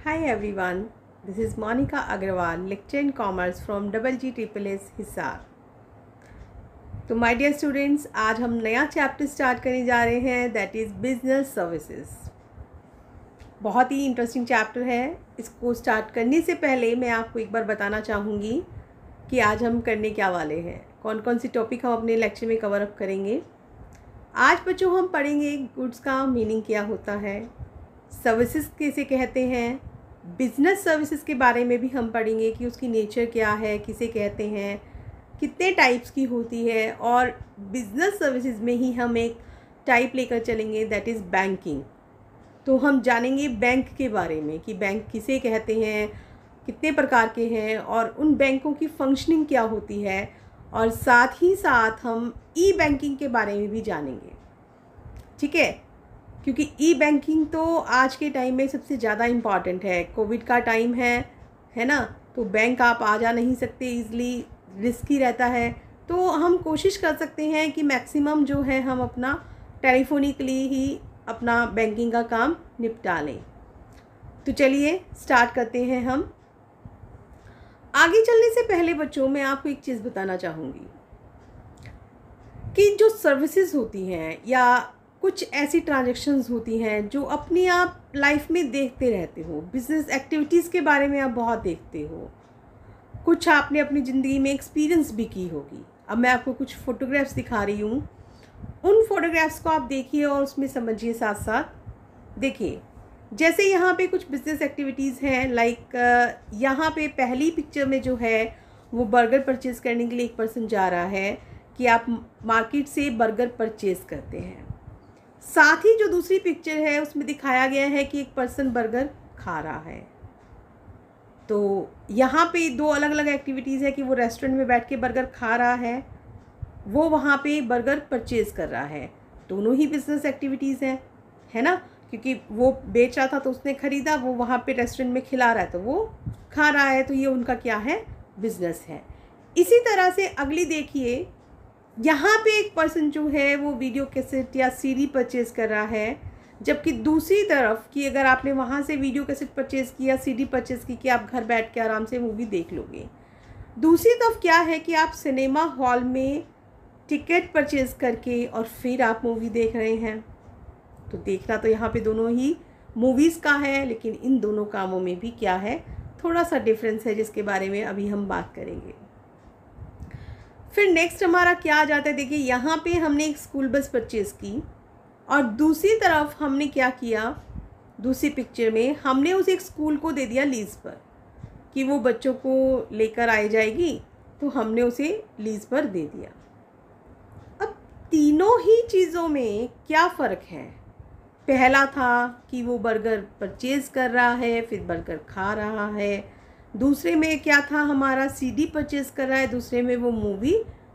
Hi everyone, this is Monica Agarwal, lecturer in commerce from GGSS Hisar. तो my dear students, आज हम नया chapter start करने जा रहे हैं, दैट इज़ बिजनेस सर्विसेज। बहुत ही इंटरेस्टिंग चैप्टर है। इसको स्टार्ट करने से पहले मैं आपको एक बार बताना चाहूँगी कि आज हम करने क्या वाले हैं, कौन कौन सी टॉपिक हम अपने लेक्चर में कवर अप करेंगे। आज बच्चों हम पढ़ेंगे गुड्स का मीनिंग क्या होता है, सर्विसेज किसे कहते हैं, बिजनेस सर्विसेज के बारे में भी हम पढ़ेंगे कि उसकी नेचर क्या है, किसे कहते हैं, कितने टाइप्स की होती है। और बिजनेस सर्विसेज में ही हम एक टाइप लेकर चलेंगे, दैट इज़ बैंकिंग। तो हम जानेंगे बैंक के बारे में कि बैंक किसे कहते हैं, कितने प्रकार के हैं और उन बैंकों की फंक्शनिंग क्या होती है। और साथ ही साथ हम ई बैंकिंग के बारे में भी जानेंगे, ठीक है, क्योंकि ई बैंकिंग तो आज के टाइम में सबसे ज़्यादा इम्पॉर्टेंट है। कोविड का टाइम है ना, तो बैंक आप आ जा नहीं सकते ईज़िली, रिस्की रहता है। तो हम कोशिश कर सकते हैं कि मैक्सिमम जो है हम अपना टेलीफोनिकली ही अपना बैंकिंग का काम निपटा लें। तो चलिए स्टार्ट करते हैं। हम आगे चलने से पहले बच्चों मैं आपको एक चीज़ बताना चाहूँगी कि जो सर्विसेज होती हैं या कुछ ऐसी ट्रांजैक्शंस होती हैं जो अपनी आप लाइफ में देखते रहते हो, बिजनेस एक्टिविटीज़ के बारे में आप बहुत देखते हो, कुछ आपने अपनी ज़िंदगी में एक्सपीरियंस भी की होगी। अब मैं आपको कुछ फ़ोटोग्राफ्स दिखा रही हूँ, उन फोटोग्राफ्स को आप देखिए और उसमें समझिए साथ साथ। देखिए, जैसे यहाँ पे कुछ बिजनेस एक्टिविटीज़ हैं, लाइक यहाँ पे पहली पिक्चर में जो है वो बर्गर परचेज़ करने के लिए एक पर्सन जा रहा है कि आप मार्केट से बर्गर परचेज़ करते हैं। साथ ही जो दूसरी पिक्चर है उसमें दिखाया गया है कि एक पर्सन बर्गर खा रहा है। तो यहाँ पे दो अलग अलग एक्टिविटीज़ है कि वो रेस्टोरेंट में बैठ के बर्गर खा रहा है, वो वहाँ पे बर्गर परचेज़ कर रहा है। दोनों ही बिजनेस एक्टिविटीज़ हैं, है ना, क्योंकि वो बेच रहा था तो उसने ख़रीदा, वो वहाँ पे रेस्टोरेंट में खिला रहा है तो वो खा रहा है। तो ये उनका क्या है, बिजनेस है। इसी तरह से अगली देखिए, यहाँ पे एक पर्सन जो है वो वीडियो कैसेट या सीडी परचेज़ कर रहा है, जबकि दूसरी तरफ कि अगर आपने वहाँ से वीडियो कैसेट परचेज़ किया, सीडी परचेज़ की कि आप घर बैठ के आराम से मूवी देख लोगे। दूसरी तरफ क्या है कि आप सिनेमा हॉल में टिकट परचेज़ करके और फिर आप मूवी देख रहे हैं। तो देखना तो यहाँ पे दोनों ही मूवीज़ का है, लेकिन इन दोनों कामों में भी क्या है, थोड़ा सा डिफरेंस है, जिसके बारे में अभी हम बात करेंगे। फिर नेक्स्ट हमारा क्या आ जाता है, देखिए यहाँ पे हमने एक स्कूल बस परचेज़ की और दूसरी तरफ हमने क्या किया, दूसरी पिक्चर में हमने उस एक स्कूल को दे दिया लीज़ पर कि वो बच्चों को लेकर आई जाएगी, तो हमने उसे लीज़ पर दे दिया। अब तीनों ही चीज़ों में क्या फ़र्क है, पहला था कि वो बर्गर परचेज़ कर रहा है फिर बर्गर खा रहा है, दूसरे में क्या था, हमारा सीडी परचेज़ कर रहा है, दूसरे में वो मूवी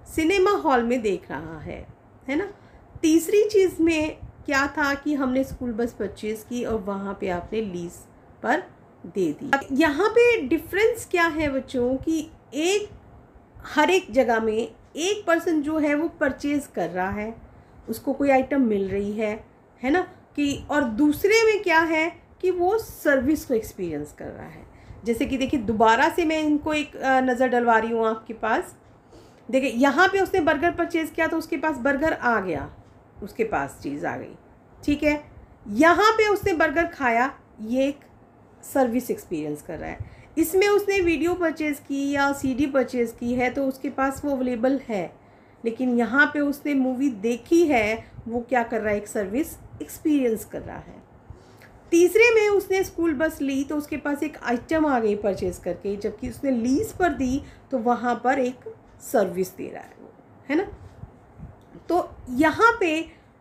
सिनेमा हॉल में देख रहा है ना। तीसरी चीज़ में क्या था कि हमने स्कूल बस परचेज़ की और वहाँ पे आपने लीज़ पर दे दी। अब यहाँ पे डिफरेंस क्या है बच्चों कि हर एक जगह में एक पर्सन जो है वो परचेज़ कर रहा है, उसको कोई आइटम मिल रही है ना, कि और दूसरे में क्या है कि वो सर्विस को एक्सपीरियंस कर रहा है। जैसे कि देखिए, दोबारा से मैं इनको एक नज़र डलवा रही हूँ आपके पास। देखिए यहाँ पे उसने बर्गर परचेज़ किया तो उसके पास बर्गर आ गया, उसके पास चीज़ आ गई, ठीक है। यहाँ पे उसने बर्गर खाया, ये एक सर्विस एक्सपीरियंस कर रहा है। इसमें उसने वीडियो परचेज़ की या सीडी परचेज़ की है तो उसके पास वो अवेलेबल है, लेकिन यहाँ पे उसने मूवी देखी है, वो क्या कर रहा है, एक सर्विस एक्सपीरियंस कर रहा है। तीसरे में उसने स्कूल बस ली तो उसके पास एक आइटम आ गई परचेज़ करके, जबकि उसने लीज़ पर दी तो वहाँ पर एक सर्विस दे रहा है वो, है ना। तो यहाँ पे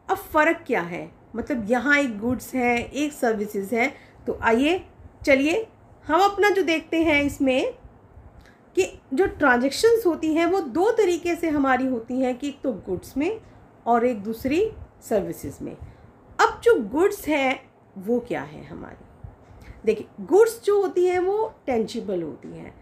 अब फ़र्क क्या है, मतलब यहाँ एक गुड्स है, एक सर्विसेज है। तो आइए चलिए हम अपना जो देखते हैं इसमें कि जो ट्रांजैक्शंस होती हैं वो दो तरीके से हमारी होती हैं, कि एक तो गुड्स में और एक दूसरी सर्विसेज में। अब जो गुड्स है वो क्या है हमारी, देखिए गुड्स जो होती हैं वो टेंजिबल होती हैं,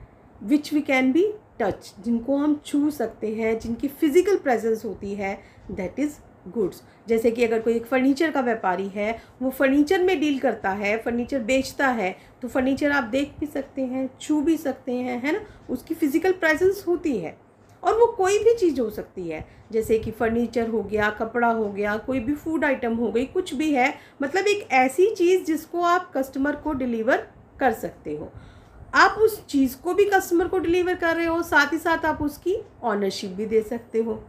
which we can be touch, जिनको हम छू सकते हैं, जिनकी फिजिकल प्रेजेंस होती है, दैट इज़ गुड्स। जैसे कि अगर कोई एक फर्नीचर का व्यापारी है, वो फर्नीचर में डील करता है, फर्नीचर बेचता है, तो फर्नीचर आप देख भी सकते हैं, छू भी सकते हैं, है ना, उसकी फ़िज़िकल प्रेजेंस होती है। और वो कोई भी चीज़ हो सकती है, जैसे कि फर्नीचर हो गया, कपड़ा हो गया, कोई भी फूड आइटम हो गई, कुछ भी है, मतलब एक ऐसी चीज़ जिसको आप कस्टमर को डिलीवर कर सकते हो। आप उस चीज़ को भी कस्टमर को डिलीवर कर रहे हो, साथ ही साथ आप उसकी ऑनरशिप भी दे सकते हो।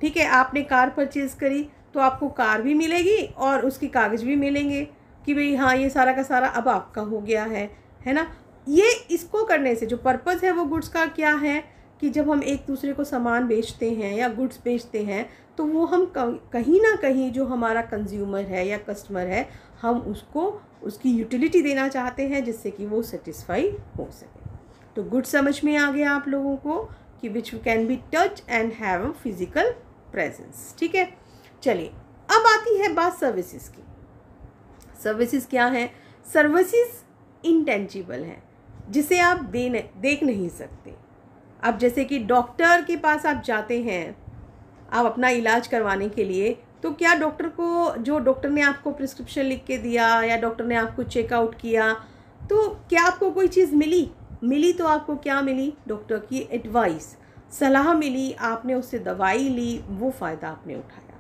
ठीक है, आपने कार परचेज़ करी तो आपको कार भी मिलेगी और उसके कागज़ भी मिलेंगे कि भाई हाँ, ये सारा का सारा अब आपका हो गया है ना। ये इसको करने से जो पर्पज़ है वो गुड्स का क्या है कि जब हम एक दूसरे को सामान बेचते हैं या गुड्स बेचते हैं, तो वो हम कहीं ना कहीं जो हमारा कंज्यूमर है या कस्टमर है, हम उसको उसकी यूटिलिटी देना चाहते हैं जिससे कि वो सेटिस्फाई हो सके। तो गुड समझ में आ गया आप लोगों को कि which can be touch and have a physical presence. ठीक है, चलिए अब आती है बात सर्विसेज की। सर्विसेज क्या है? सर्विसेज इंटेंजिबल है, जिसे आप देख नहीं सकते। अब जैसे कि डॉक्टर के पास आप जाते हैं आप अपना इलाज करवाने के लिए, तो क्या डॉक्टर को, जो डॉक्टर ने आपको प्रिस्क्रिप्शन लिख के दिया या डॉक्टर ने आपको चेकआउट किया, तो क्या आपको कोई चीज़ मिली तो आपको क्या मिली? डॉक्टर की एडवाइस, सलाह मिली, आपने उससे दवाई ली, वो फ़ायदा आपने उठाया।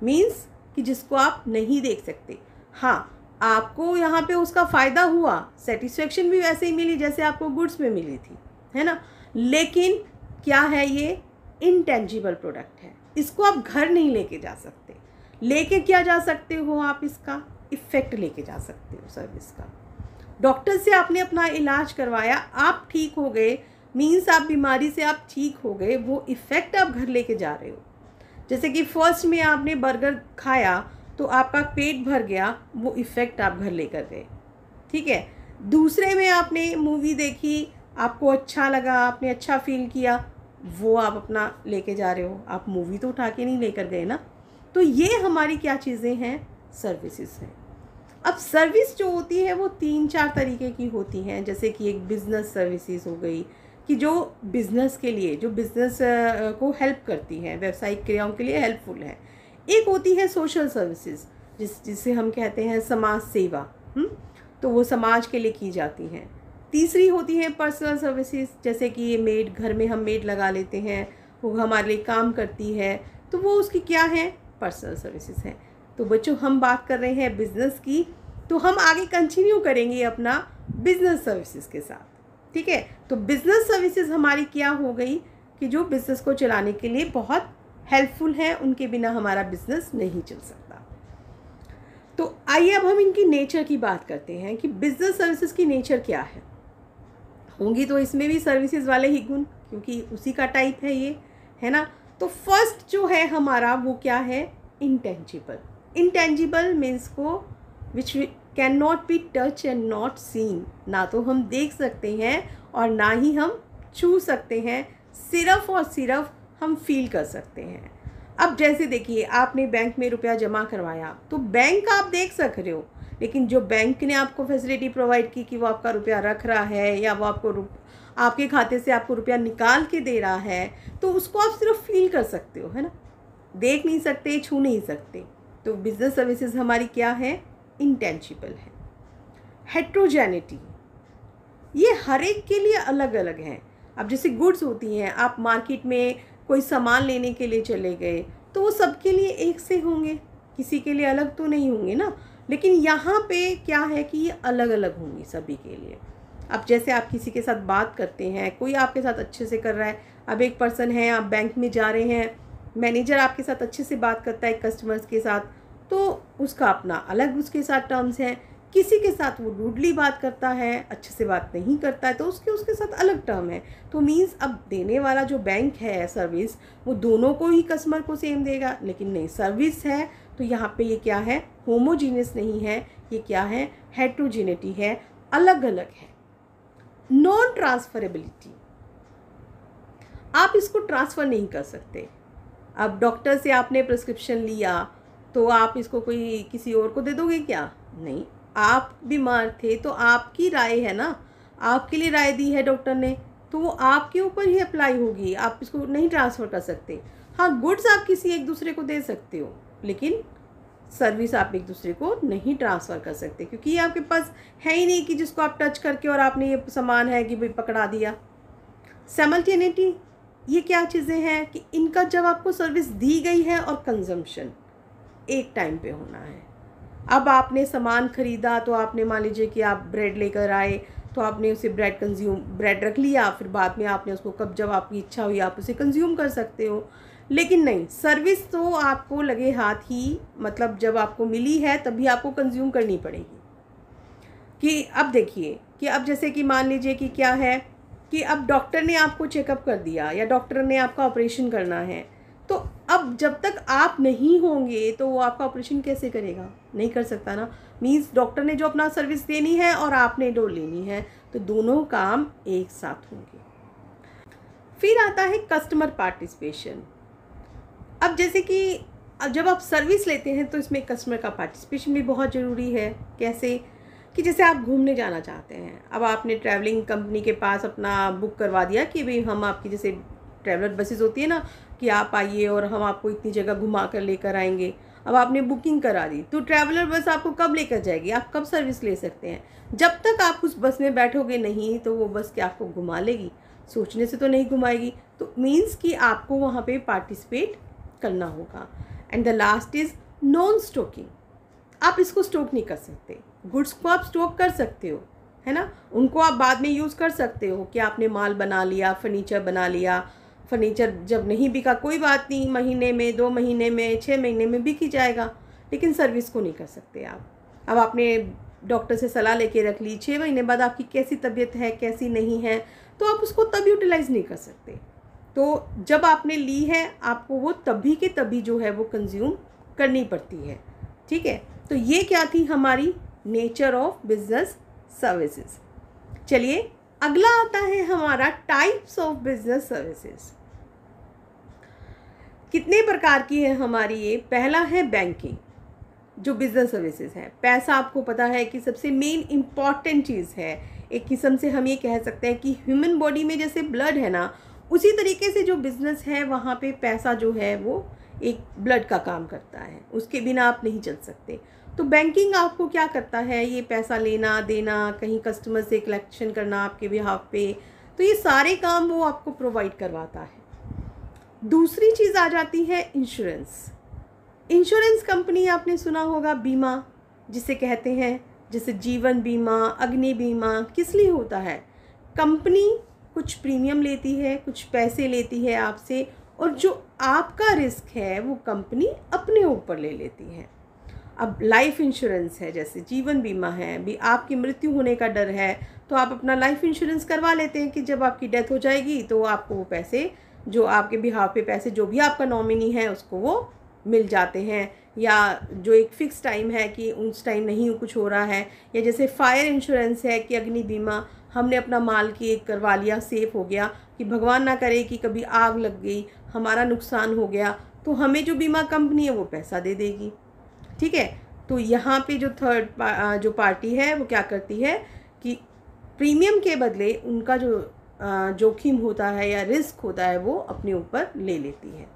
मीन्स कि जिसको आप नहीं देख सकते। हाँ, आपको यहाँ पे उसका फ़ायदा हुआ, सेटिस्फेक्शन भी वैसे ही मिली जैसे आपको गुड्स में मिली थी, है ना। लेकिन क्या है, ये इंटेंजिबल प्रोडक्ट है, इसको आप घर नहीं लेके जा सकते। लेके क्या जा सकते हो आप? इसका इफ़ेक्ट लेके जा सकते हो सर्विस का। डॉक्टर से आपने अपना इलाज करवाया, आप ठीक हो गए, मीन्स आप बीमारी से आप ठीक हो गए, वो इफ़ेक्ट आप घर लेके जा रहे हो। जैसे कि फर्स्ट में आपने बर्गर खाया तो आपका पेट भर गया, वो इफ़ेक्ट आप घर लेकर गए। ठीक है, दूसरे में आपने मूवी देखी, आपको अच्छा लगा, आपने अच्छा फील किया, वो आप अपना लेके जा रहे हो, आप मूवी तो उठा के नहीं लेकर गए ना। तो ये हमारी क्या चीज़ें हैं? सर्विसेज हैं। अब सर्विस जो होती है वो 3-4 तरीके की होती हैं। जैसे कि एक बिज़नेस सर्विसेज हो गई कि जो बिज़नेस के लिए, जो बिज़नेस को हेल्प करती है, व्यावसायिक क्रियाओं के लिए हेल्पफुल है। एक होती है सोशल सर्विसेज, जिसे हम कहते हैं समाज सेवा। तो वो समाज के लिए की जाती हैं। तीसरी होती है पर्सनल सर्विसेज, जैसे कि ये मेड, घर में हम मेड लगा लेते हैं, वो हमारे लिए काम करती है, तो वो उसकी क्या है? पर्सनल सर्विसेज है। तो बच्चों, हम बात कर रहे हैं बिज़नेस की, तो हम आगे कंटिन्यू करेंगे अपना बिज़नेस सर्विसेज के साथ। ठीक है, तो बिज़नेस सर्विसेज हमारी क्या हो गई कि जो बिज़नेस को चलाने के लिए बहुत हेल्पफुल है, उनके बिना हमारा बिज़नेस नहीं चल सकता। तो आइए अब हम इनकी नेचर की बात करते हैं कि बिज़नेस सर्विसेज की नेचर क्या है। होंगी तो इसमें भी सर्विसेज वाले ही गुण, क्योंकि उसी का टाइप है ये, है ना। तो फर्स्ट जो है हमारा वो क्या है? इंटेंजिबल। इंटेंजिबल मीन्स को which can not be touch and not seen, ना तो हम देख सकते हैं और ना ही हम छू सकते हैं, सिर्फ और सिर्फ हम फील कर सकते हैं। अब जैसे देखिए, आपने बैंक में रुपया जमा करवाया, तो बैंक आप देख सक रहे हो, लेकिन जो बैंक ने आपको फैसिलिटी प्रोवाइड की कि वो आपका रुपया रख रहा है या वो आपको आपके खाते से आपको रुपया निकाल के दे रहा है, तो उसको आप सिर्फ फील कर सकते हो, है ना, देख नहीं सकते, छू नहीं सकते। तो बिजनेस सर्विसेज हमारी क्या है? इंटेंजिबल है। हेट्रोजेनिटी, ये हर एक के लिए अलग अलग है। अब जैसे गुड्स होती हैं, आप मार्केट में कोई सामान लेने के लिए चले गए, तो वो सबके लिए एक से होंगे, किसी के लिए अलग तो नहीं होंगे ना। लेकिन यहाँ पे क्या है कि ये अलग अलग होंगी सभी के लिए। अब जैसे आप किसी के साथ बात करते हैं, कोई आपके साथ अच्छे से कर रहा है, अब एक पर्सन है, आप बैंक में जा रहे हैं, मैनेजर आपके साथ अच्छे से बात करता है कस्टमर्स के साथ, तो उसका अपना अलग उसके साथ टर्म्स हैं। किसी के साथ वो रूडली बात करता है, अच्छे से बात नहीं करता है, तो उसके साथ अलग टर्म है। तो मीन्स अब देने वाला जो बैंक है सर्विस, वो दोनों को ही कस्टमर को सेम देगा, लेकिन नहीं, सर्विस है तो यहाँ पे ये क्या है? होमोजीनियस नहीं है, ये क्या है? हेट्रोजेनिटी है, अलग अलग है। नॉन ट्रांसफरेबिलिटी, आप इसको ट्रांसफ़र नहीं कर सकते। अब डॉक्टर से आपने प्रिस्क्रिप्शन लिया तो आप इसको कोई किसी और को दे दोगे क्या? नहीं, आप बीमार थे तो आपकी राय है ना, आपके लिए राय दी है डॉक्टर ने, तो वो आपके ऊपर ही अप्लाई होगी, आप इसको नहीं ट्रांसफ़र कर सकते। हाँ, गुड्स आप किसी एक दूसरे को दे सकते हो, लेकिन सर्विस आप एक दूसरे को नहीं ट्रांसफ़र कर सकते, क्योंकि ये आपके पास है ही नहीं कि जिसको आप टच करके और आपने ये सामान है कि भाई पकड़ा दिया। साइमल्टेनिटी, ये क्या चीज़ें हैं कि इनका जब आपको सर्विस दी गई है और कंजम्पशन एक टाइम पे होना है। अब आपने सामान ख़रीदा तो आपने मान लीजिए कि आप ब्रेड लेकर आए, तो आपने उसे ब्रेड रख लिया, फिर बाद में आपने उसको कब जब आपकी इच्छा हुई आप उसे कंज्यूम कर सकते हो। लेकिन नहीं, सर्विस तो आपको लगे हाथ ही, मतलब जब आपको मिली है तभी आपको कंज्यूम करनी पड़ेगी। कि अब देखिए कि अब जैसे कि मान लीजिए कि क्या है कि अब डॉक्टर ने आपको चेकअप कर दिया या डॉक्टर ने आपका ऑपरेशन करना है, तो अब जब तक आप नहीं होंगे तो वो आपका ऑपरेशन कैसे करेगा? नहीं कर सकता ना। मीन्स डॉक्टर ने जो अपना सर्विस देनी है और आपने डोज लेनी है, तो दोनों काम एक साथ होंगे। फिर आता है कस्टमर पार्टिसिपेशन। अब जैसे कि जब आप सर्विस लेते हैं तो इसमें कस्टमर का पार्टिसिपेशन भी बहुत ज़रूरी है। कैसे कि जैसे आप घूमने जाना चाहते हैं, अब आपने ट्रैवलिंग कंपनी के पास अपना बुक करवा दिया कि भाई हम आपकी, जैसे ट्रैवलर बसेस होती है ना कि आप आइए और हम आपको इतनी जगह घुमा कर लेकर आएंगे। अब आपने बुकिंग करा दी, तो ट्रैवलर बस आपको कब लेकर जाएगी? आप कब सर्विस ले सकते हैं? जब तक आप उस बस में बैठोगे नहीं तो वो बस क्या आपको घुमा लेगी? सोचने से तो नहीं घुमाएगी। तो मीन्स कि आपको वहाँ पे पार्टिसिपेट करना होगा। And the last is non stocking. आप इसको स्टॉक नहीं कर सकते। गुड्स को आप स्टॉक कर सकते हो, है ना, उनको आप बाद में यूज़ कर सकते हो कि आपने माल बना लिया, फर्नीचर बना लिया, फर्नीचर जब नहीं बिका कोई बात नहीं, महीने में, 2 महीने में, 6 महीने में बिक ही जाएगा, लेकिन सर्विस को नहीं कर सकते आप। अब आपने डॉक्टर से सलाह लेके रख ली, 6 महीने बाद आपकी कैसी तबीयत है कैसी नहीं है, तो आप उसको तब यूटिलाइज़ नहीं कर सकते। तो जब आपने ली है आपको वो तभी के तभी जो है वो कंज्यूम करनी पड़ती है। ठीक है, तो ये क्या थी हमारी नेचर ऑफ बिजनेस सर्विसेज। चलिए अगला आता है हमारा टाइप्स ऑफ बिजनेस सर्विसेज। कितने प्रकार की है हमारी ये? पहला है बैंकिंग, जो बिजनेस सर्विसेज है। पैसा आपको पता है कि सबसे मेन इम्पॉर्टेंट चीज़ है। एक किस्म से हम ये कह सकते हैं कि ह्यूमन बॉडी में जैसे ब्लड है ना, उसी तरीके से जो बिज़नेस है वहाँ पे पैसा जो है वो एक ब्लड का काम करता है, उसके बिना आप नहीं चल सकते। तो बैंकिंग आपको क्या करता है? ये पैसा लेना देना, कहीं कस्टमर से कलेक्शन करना आपके बिहाफ पे, तो ये सारे काम वो आपको प्रोवाइड करवाता है। दूसरी चीज़ आ जाती है इंश्योरेंस। इंश्योरेंस कंपनी आपने सुना होगा, बीमा जिसे कहते हैं, जैसे जीवन बीमा, अग्नि बीमा। किस लिए होता है? कंपनी कुछ प्रीमियम लेती है, कुछ पैसे लेती है आपसे, और जो आपका रिस्क है वो कंपनी अपने ऊपर ले लेती है। अब लाइफ इंश्योरेंस है, जैसे जीवन बीमा है, भी आपकी मृत्यु होने का डर है तो आप अपना लाइफ इंश्योरेंस करवा लेते हैं कि जब आपकी डेथ हो जाएगी तो आपको वो पैसे, जो आपके बिहाफ पे पैसे जो भी आपका नॉमिनी है उसको वो मिल जाते हैं, या जो एक फ़िक्स टाइम है कि उस टाइम नहीं कुछ हो रहा है। या जैसे फायर इंश्योरेंस है कि अग्नि बीमा, हमने अपना माल की एक करवा लिया, सेफ़ हो गया, कि भगवान ना करे कि कभी आग लग गई, हमारा नुकसान हो गया, तो हमें जो बीमा कंपनी है वो पैसा दे देगी। ठीक है, तो यहाँ पे जो जो पार्टी है वो क्या करती है कि प्रीमियम के बदले उनका जो जोखिम होता है या रिस्क होता है वो अपने ऊपर ले लेती है।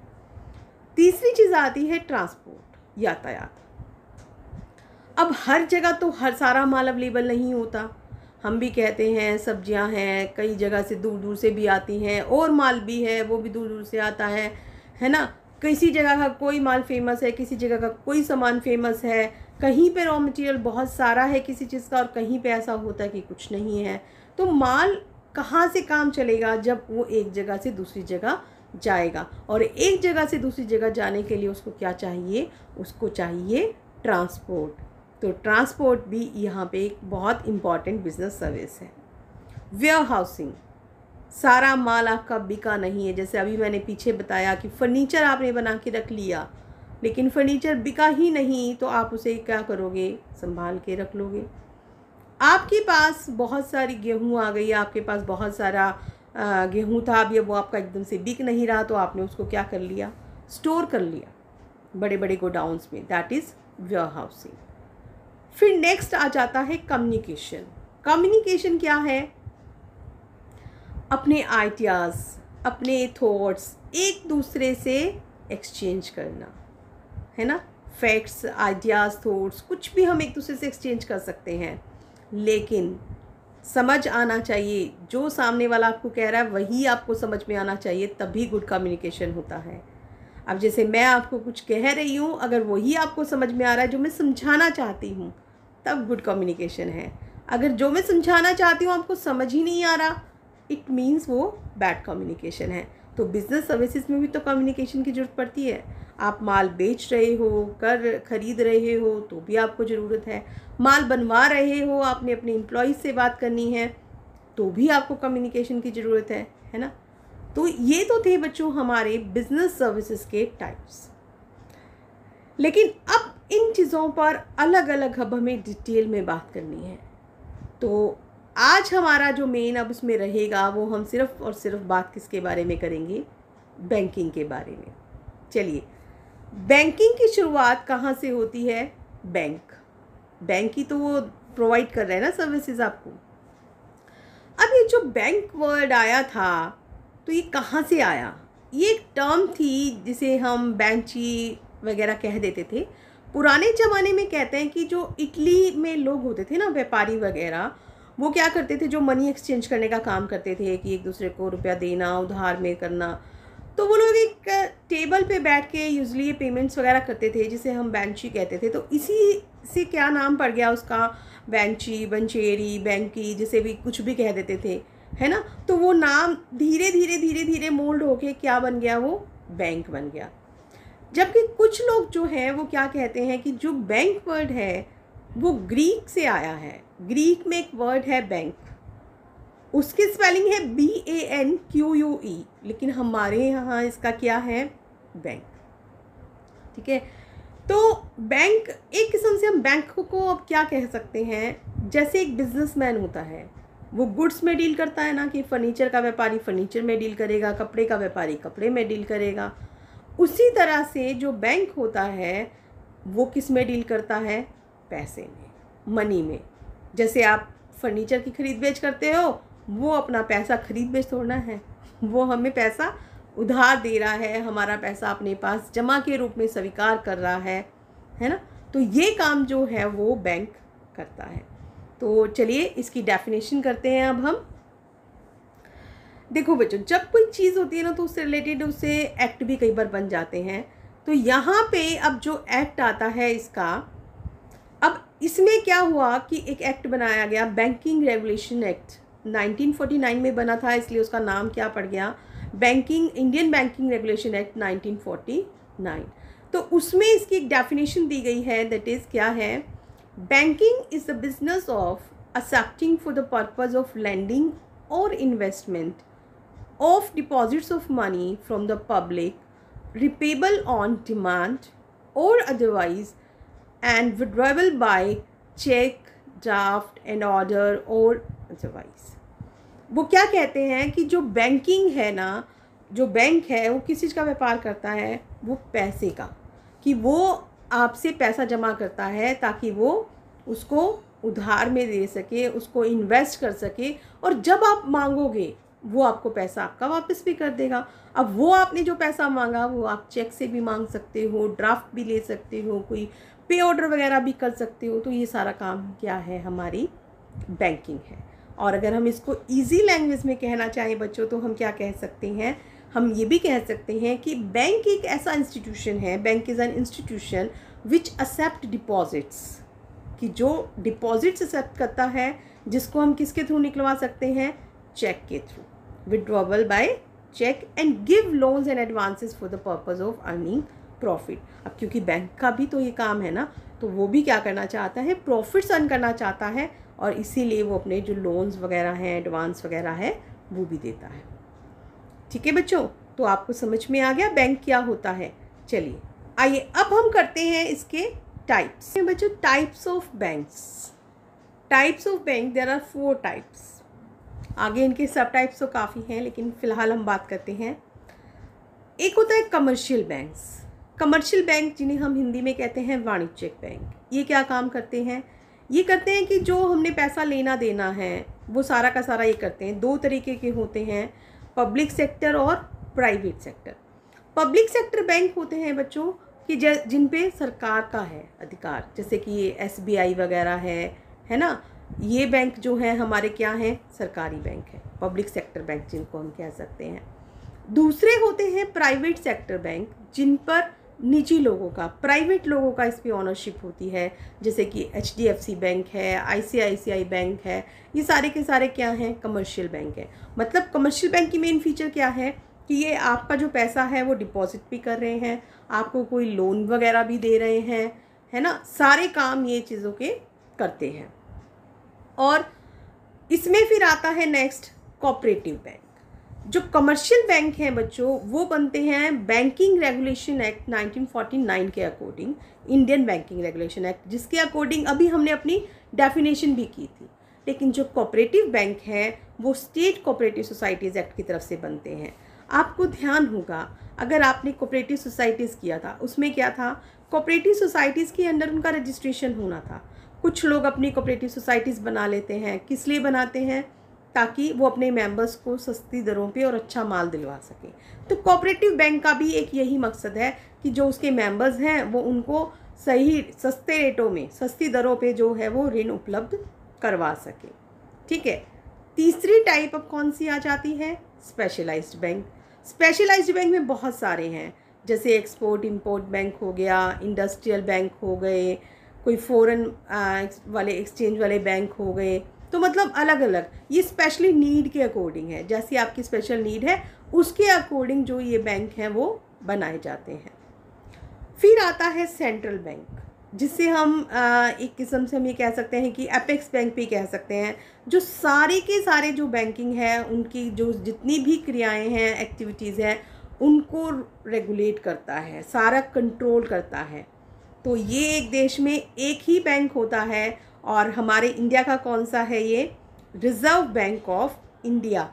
तीसरी चीज़ आती है ट्रांसपोर्ट, यातायात। अब हर जगह तो हर सारा माल अवेलेबल नहीं होता। हम भी कहते हैं सब्जियां हैं, कई जगह से दूर दूर से भी आती हैं, और माल भी है वो भी दूर दूर से आता है ना। किसी जगह का कोई माल फेमस है, किसी जगह का कोई सामान फेमस है, कहीं पे रॉ मटेरियल बहुत सारा है किसी चीज़ का और कहीं पे ऐसा होता है कि कुछ नहीं है। तो माल कहाँ से काम चलेगा जब वो एक जगह से दूसरी जगह जाएगा, और एक जगह से दूसरी जगह जाने के लिए उसको क्या चाहिए? उसको चाहिए ट्रांसपोर्ट। तो ट्रांसपोर्ट भी यहाँ पे एक बहुत इम्पॉर्टेंट बिजनेस सर्विस है। वेयर हाउसिंग, सारा माल आपका बिका नहीं है, जैसे अभी मैंने पीछे बताया कि फर्नीचर आपने बना के रख लिया लेकिन फर्नीचर बिका ही नहीं, तो आप उसे क्या करोगे? संभाल के रख लोगे। आपके पास बहुत सारी गेहूँ आ गई, आपके पास बहुत सारा गेहूँ था, अभी वो आपका एकदम से बिक नहीं रहा, तो आपने उसको क्या कर लिया? स्टोर कर लिया बड़े बड़े गोडाउन्स में। That is warehousing. फिर नेक्स्ट आ जाता है कम्युनिकेशन। कम्युनिकेशन क्या है? अपने आइडियाज़, अपने थॉट्स एक दूसरे से एक्सचेंज करना, है ना। फैक्ट्स, आइडियाज़, थॉट्स, कुछ भी हम एक दूसरे से एक्सचेंज कर सकते हैं, लेकिन समझ आना चाहिए, जो सामने वाला आपको कह रहा है वही आपको समझ में आना चाहिए, तभी गुड कम्युनिकेशन होता है। अब जैसे मैं आपको कुछ कह रही हूँ, अगर वही आपको समझ में आ रहा है जो मैं समझाना चाहती हूँ, तब गुड कम्युनिकेशन है। अगर जो मैं समझाना चाहती हूँ आपको समझ ही नहीं आ रहा, इट मीन्स वो बैड कम्युनिकेशन है। तो बिज़नेस सर्विसेज में भी तो कम्युनिकेशन की ज़रूरत पड़ती है। आप माल बेच रहे हो, खरीद रहे हो, तो भी आपको ज़रूरत है। माल बनवा रहे हो, आपने अपने एम्प्लॉयज़ से बात करनी है, तो भी आपको कम्युनिकेशन की ज़रूरत है ना। तो ये तो थे बच्चों हमारे बिजनेस सर्विसेज के टाइप्स। लेकिन अब इन चीज़ों पर अलग अलग अब हमें डिटेल में बात करनी है। तो आज हमारा जो मेन अब उसमें रहेगा वो हम सिर्फ और सिर्फ बात किसके बारे में करेंगे, बैंकिंग के बारे में। चलिए, बैंकिंग की शुरुआत कहाँ से होती है? बैंक ही तो वो प्रोवाइड कर रहे हैं ना सर्विसेज आपको। अब ये जो बैंक वर्ड आया था, तो ये कहाँ से आया? ये एक टर्म थी जिसे हम बैंची वगैरह कह देते थे। पुराने ज़माने में कहते हैं कि जो इटली में लोग होते थे ना, व्यापारी वगैरह, वो क्या करते थे, जो मनी एक्सचेंज करने का काम करते थे कि एक दूसरे को रुपया देना, उधार में करना, तो वो लोग एक टेबल पे बैठ के यूजली ये पेमेंट्स वगैरह करते थे, जिसे हम बैंची कहते थे। तो इसी से क्या नाम पड़ गया उसका, बैंची, बंचेरी, बैंकी, जिसे भी कुछ भी कह देते थे, है ना। तो वो नाम धीरे धीरे मोल्ड होके क्या बन गया, वो बैंक बन गया। जबकि कुछ लोग जो हैं वो क्या कहते हैं कि जो बैंक वर्ड है वो ग्रीक से आया है। ग्रीक में एक वर्ड है बैंक, उसकी स्पेलिंग है BANQUE, लेकिन हमारे यहाँ इसका क्या है, बैंक। ठीक है, तो बैंक एक किस्म से हम बैंक को अब क्या कह सकते हैं, जैसे एक बिजनेसमैन होता है, वो गुड्स में डील करता है ना, कि फर्नीचर का व्यापारी फर्नीचर में डील करेगा, कपड़े का व्यापारी कपड़े में डील करेगा। उसी तरह से जो बैंक होता है वो किस में डील करता है, पैसे में, मनी में। जैसे आप फर्नीचर की खरीद बेच करते हो, वो अपना पैसा खरीद बेच तोड़ना है, वो हमें पैसा उधार दे रहा है, हमारा पैसा अपने पास जमा के रूप में स्वीकार कर रहा है ना। तो ये काम जो है वो बैंक करता है। तो चलिए इसकी डेफिनेशन करते हैं अब हम। देखो बच्चों, जब कोई चीज़ होती है ना, तो उससे रिलेटेड उससे एक्ट भी कई बार बन जाते हैं। तो यहाँ पे अब जो एक्ट आता है इसका, अब इसमें क्या हुआ कि एक एक्ट बनाया गया, बैंकिंग रेगुलेशन एक्ट 1949 में बना था, इसलिए उसका नाम क्या पड़ गया, इंडियन बैंकिंग रेगुलेशन एक्ट 1949। तो उसमें इसकी एक डेफिनेशन दी गई है, दैट इज़ क्या है, banking is the business of accepting for the purpose of lending और investment of deposits of money from the public, repayable on demand or otherwise, and withdrawable by check, draft and order or otherwise। वो क्या कहते हैं कि जो banking है ना, जो बैंक है वो किस चीज़ का व्यापार करता है, वो पैसे का, कि वो आपसे पैसा जमा करता है ताकि वो उसको उधार में दे सके, उसको इन्वेस्ट कर सके, और जब आप मांगोगे वो आपको पैसा आपका वापस भी कर देगा। अब वो आपने जो पैसा मांगा वो आप चेक से भी मांग सकते हो, ड्राफ्ट भी ले सकते हो, कोई पे ऑर्डर वगैरह भी कर सकते हो। तो ये सारा काम क्या है, हमारी बैंकिंग है। और अगर हम इसको इजी लैंग्वेज में कहना चाहें बच्चों, तो हम क्या कह सकते हैं, हम ये भी कह सकते हैं कि बैंक एक ऐसा इंस्टीट्यूशन है, bank is an institution which accept deposits, कि जो डिपॉजिट्स एक्सेप्ट करता है, जिसको हम किसके थ्रू निकलवा सकते हैं, चेक के through, withdrawal by check, and give loans and advances for the purpose of earning profit। अब क्योंकि बैंक का भी तो ये काम है ना, तो वो भी क्या करना चाहता है, प्रॉफिट्स अर्न करना चाहता है, और इसीलिए वो अपने जो लोन्स वगैरह हैं, एडवांस वगैरह है, वो भी देता है। ठीक है बच्चों, तो आपको समझ में आ गया बैंक क्या होता है। चलिए आइए अब हम करते हैं इसके टाइप्स। बच्चों, types of banks, types of bank, there are 4 types. आगे इनके सब टाइप्स तो काफ़ी हैं, लेकिन फ़िलहाल हम बात करते हैं। एक होता है कमर्शियल बैंक्स। कमर्शियल बैंक जिन्हें हम हिंदी में कहते हैं वाणिज्यिक बैंक। ये क्या काम करते हैं, ये करते हैं कि जो हमने पैसा लेना देना है वो सारा का सारा ये करते हैं। 2 तरीके के होते हैं, पब्लिक सेक्टर और private sector. Public sector bank होते हैं बच्चों कि जिन पे सरकार का है अधिकार, जैसे कि ये SBI वगैरह है ना, ये बैंक जो है हमारे क्या हैं, सरकारी बैंक है, पब्लिक सेक्टर बैंक जिनको हम कह सकते हैं। दूसरे होते हैं प्राइवेट सेक्टर बैंक, जिन पर निजी लोगों का, प्राइवेट लोगों का इस पर ऑनरशिप होती है, जैसे कि HDFC बैंक है, ICICI बैंक है, ये सारे के सारे क्या हैं, कमर्शियल बैंक है। मतलब कमर्शियल बैंक की मेन फीचर क्या है कि ये आपका जो पैसा है वो डिपॉजिट भी कर रहे हैं, आपको कोई लोन वगैरह भी दे रहे हैं, है ना, सारे काम ये चीज़ों के करते हैं। और इसमें फिर आता है नेक्स्ट कोऑपरेटिव बैंक। जो कमर्शियल बैंक हैं बच्चों, वो बनते हैं बैंकिंग रेगुलेशन एक्ट 1949 के according, Indian banking regulation act, जिसके अकॉर्डिंग अभी हमने अपनी डेफिनेशन भी की थी। लेकिन जो कोऑपरेटिव बैंक है वो स्टेट कोऑपरेटिव सोसाइटीज़ एक्ट की तरफ से बनते हैं। आपको ध्यान होगा, अगर आपने कोऑपरेटिव सोसाइटीज़ किया था, उसमें क्या था, कोऑपरेटिव सोसाइटीज़ के अंडर उनका रजिस्ट्रेशन होना था। कुछ लोग अपनी कोऑपरेटिव सोसाइटीज़ बना लेते हैं, किस लिए बनाते हैं, ताकि वो अपने मेंबर्स को सस्ती दरों पे और अच्छा माल दिलवा सकें। तो कोऑपरेटिव बैंक का भी एक यही मकसद है कि जो उसके मेंबर्स हैं वो उनको सही सस्ते रेटों में, सस्ती दरों पे जो है वो ऋण उपलब्ध करवा सके। ठीक है। तीसरी टाइप अब कौन सी आ जाती है, स्पेशलाइज्ड बैंक। स्पेशलाइज्ड बैंक में बहुत सारे हैं, जैसे एक्सपोर्ट इंपोर्ट बैंक हो गया, इंडस्ट्रियल बैंक हो गए, कोई फॉरेन वाले एक्सचेंज वाले बैंक हो गए। तो मतलब अलग अलग, ये स्पेशली नीड के अकॉर्डिंग है, जैसी आपकी स्पेशल नीड है उसके अकॉर्डिंग जो ये बैंक हैं वो बनाए जाते हैं। फिर आता है सेंट्रल बैंक, जिससे हम एक किस्म से हम ये कह सकते हैं कि एपेक्स बैंक भी कह सकते हैं, जो सारे के सारे जो बैंकिंग है उनकी जो जितनी भी क्रियाएं हैं, एक्टिविटीज़ हैं, उनको रेगुलेट करता है, सारा कंट्रोल करता है। तो ये एक देश में एक ही बैंक होता है, और हमारे इंडिया का कौन सा है, ये रिज़र्व बैंक ऑफ इंडिया।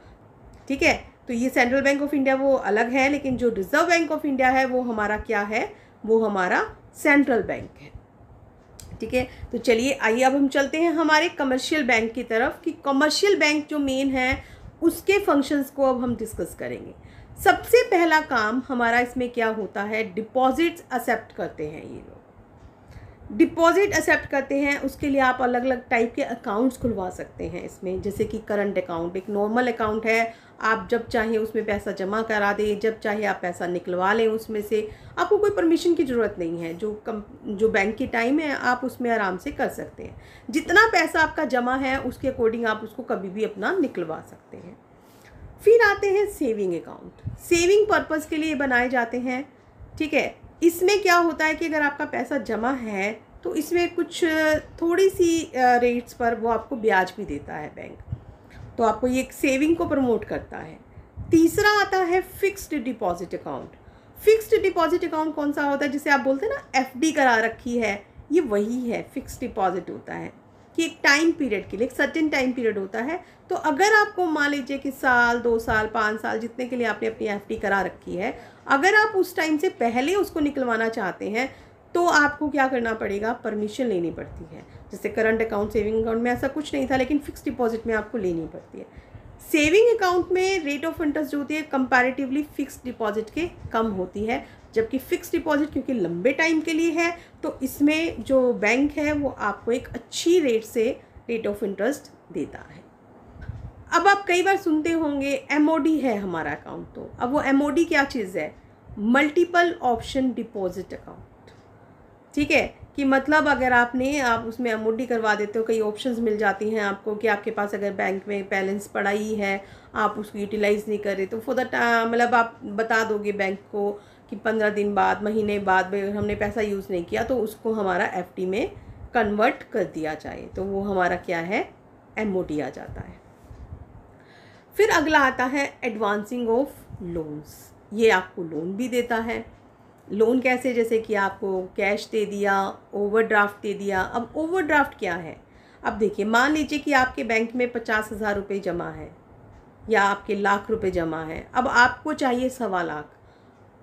ठीक है। तो ये सेंट्रल बैंक ऑफ इंडिया वो अलग है, लेकिन जो रिज़र्व बैंक ऑफ इंडिया है वो हमारा क्या है, वो हमारा सेंट्रल बैंक है। ठीक है। तो चलिए आइए अब हम चलते हैं हमारे कमर्शियल बैंक की तरफ, कि कमर्शियल बैंक जो मेन है उसके फंक्शंस को अब हम डिस्कस करेंगे। सबसे पहला काम हमारा इसमें क्या होता है, डिपॉजिट्स एक्सेप्ट करते हैं ये लोग। डिपॉजिट एक्सेप्ट करते हैं, उसके लिए आप अलग अलग टाइप के अकाउंट्स खुलवा सकते हैं इसमें, जैसे कि करंट अकाउंट एक नॉर्मल अकाउंट है, आप जब चाहे उसमें पैसा जमा करा दें, जब चाहे आप पैसा निकलवा लें उसमें से, आपको कोई परमिशन की ज़रूरत नहीं है। जो बैंक की टाइम है आप उसमें आराम से कर सकते हैं, जितना पैसा आपका जमा है उसके अकॉर्डिंग आप उसको कभी भी अपना निकलवा सकते हैं। फिर आते हैं सेविंग अकाउंट, सेविंग पर्पज़ के लिए बनाए जाते हैं। ठीक है। इसमें क्या होता है कि अगर आपका पैसा जमा है तो इसमें कुछ थोड़ी सी रेट्स पर वो आपको ब्याज भी देता है बैंक, तो आपको ये सेविंग को प्रमोट करता है। तीसरा आता है fixed deposit account. Fixed deposit account कौन सा होता है, जिसे आप बोलते हैं ना FD करा रखी है, ये वही है। फिक्स्ड डिपॉजिट होता है कि एक टाइम पीरियड के लिए, एक सर्टेन टाइम पीरियड होता है। तो अगर आपको मान लीजिए कि साल, 2 साल, 5 साल, जितने के लिए आपने अपनी FD करा रखी है, अगर आप उस टाइम से पहले उसको निकलवाना चाहते हैं तो आपको क्या करना पड़ेगा, परमिशन लेनी पड़ती है। जैसे करंट अकाउंट, सेविंग अकाउंट में ऐसा कुछ नहीं था, लेकिन फिक्स्ड डिपॉजिट में आपको लेनी पड़ती है। सेविंग अकाउंट में रेट ऑफ इंटरेस्ट जो होती है कंपैरेटिवली फिक्स्ड डिपॉजिट के कम होती है, जबकि फिक्स्ड डिपॉजिट क्योंकि लंबे टाइम के लिए है तो इसमें जो बैंक है वो आपको एक अच्छी रेट से रेट ऑफ इंटरेस्ट देता है। अब आप कई बार सुनते होंगे MOD है हमारा अकाउंट, तो अब वो MOD क्या चीज़ है, मल्टीपल ऑप्शन डिपॉजिट अकाउंट। ठीक है, कि मतलब अगर आप उसमें MOD करवा देते हो, कई ऑप्शंस मिल जाती हैं आपको कि आपके पास अगर बैंक में बैलेंस पड़ा ही है, आप उसको यूटिलाइज़ नहीं कर रहे, तो फॉर द मतलब आप बता दोगे बैंक को कि 15 दिन बाद, महीने बाद हमने पैसा यूज़ नहीं किया तो उसको हमारा FD में कन्वर्ट कर दिया जाए, तो वो हमारा क्या है, MOD आ जाता है। फिर अगला आता है एडवांसिंग ऑफ लोन्स। ये आपको लोन भी देता है। लोन कैसे, जैसे कि आपको कैश दे दिया, ओवरड्राफ्ट दे दिया। अब ओवरड्राफ्ट क्या है, अब देखिए मान लीजिए कि आपके बैंक में 50,000 रुपये जमा है या आपके लाख रुपए जमा है, अब आपको चाहिए 1.25 लाख।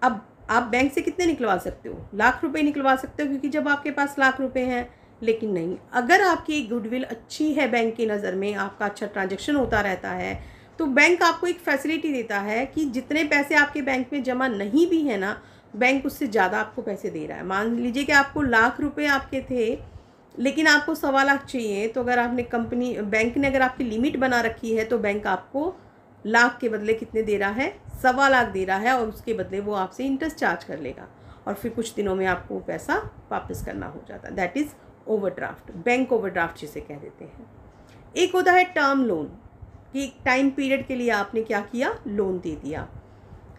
अब आप बैंक से कितने निकलवा सकते हो, लाख रुपए निकलवा सकते हो, क्योंकि जब आपके पास लाख रुपए हैं। लेकिन नहीं, अगर आपकी गुडविल अच्छी है बैंक की नज़र में, आपका अच्छा ट्रांजैक्शन होता रहता है, तो बैंक आपको एक फैसिलिटी देता है कि जितने पैसे आपके बैंक में जमा नहीं भी है ना, बैंक उससे ज़्यादा आपको पैसे दे रहा है। मान लीजिए कि आपको लाख रुपए आपके थे, लेकिन आपको 1.25 लाख चाहिए, तो अगर आपने बैंक ने अगर आपकी लिमिट बना रखी है, तो बैंक आपको लाख के बदले कितने दे रहा है, 1.25 लाख दे रहा है, और उसके बदले वो आपसे इंटरेस्ट चार्ज कर लेगा और फिर कुछ दिनों में आपको पैसा वापस करना हो जाता है। That is overdraft, bank overdraft जिसे कह देते हैं। एक होता है टर्म लोन, कि टाइम पीरियड के लिए आपने क्या किया, लोन दे दिया,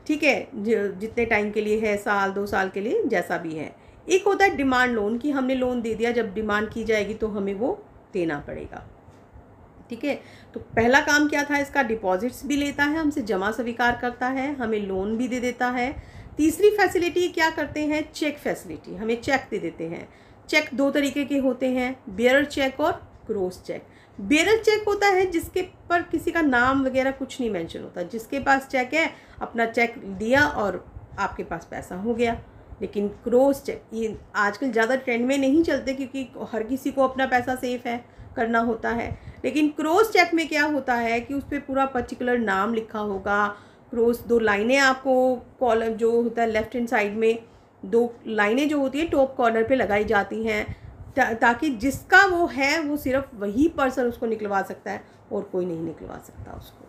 ठीक है, जितने टाइम के लिए है, साल 2 साल के लिए, जैसा भी है। एक होता है डिमांड लोन, कि हमने लोन दे दिया, जब डिमांड की जाएगी तो हमें वो देना पड़ेगा, ठीक है। तो पहला काम क्या था इसका, डिपॉजिट्स भी लेता है हमसे, जमा स्वीकार करता है, हमें लोन भी दे देता है। तीसरी फैसिलिटी क्या करते हैं, चेक फैसिलिटी, हमें चेक दे देते हैं। चेक 2 तरीके के होते हैं, बेयरर चेक और क्रॉस चेक। बेयरर चेक होता है जिसके पर किसी का नाम वगैरह कुछ नहीं मेंशन होता, जिसके पास चेक है अपना चेक दिया और आपके पास पैसा हो गया। लेकिन क्रॉस चेक ये आजकल ज़्यादा ट्रेंड में नहीं चलते, क्योंकि हर किसी को अपना पैसा सेफ है करना होता है। लेकिन क्रॉस चेक में क्या होता है कि उस पर पूरा पर्टिकुलर नाम लिखा होगा, क्रॉस 2 लाइनें आपको कॉलम जो होता है लेफ्ट हैंड साइड में 2 लाइनें जो होती हैं टॉप कॉर्नर पे लगाई जाती हैं, ताकि जिसका वो है वो सिर्फ वही पर्सन उसको निकलवा सकता है और कोई नहीं निकलवा सकता उसको।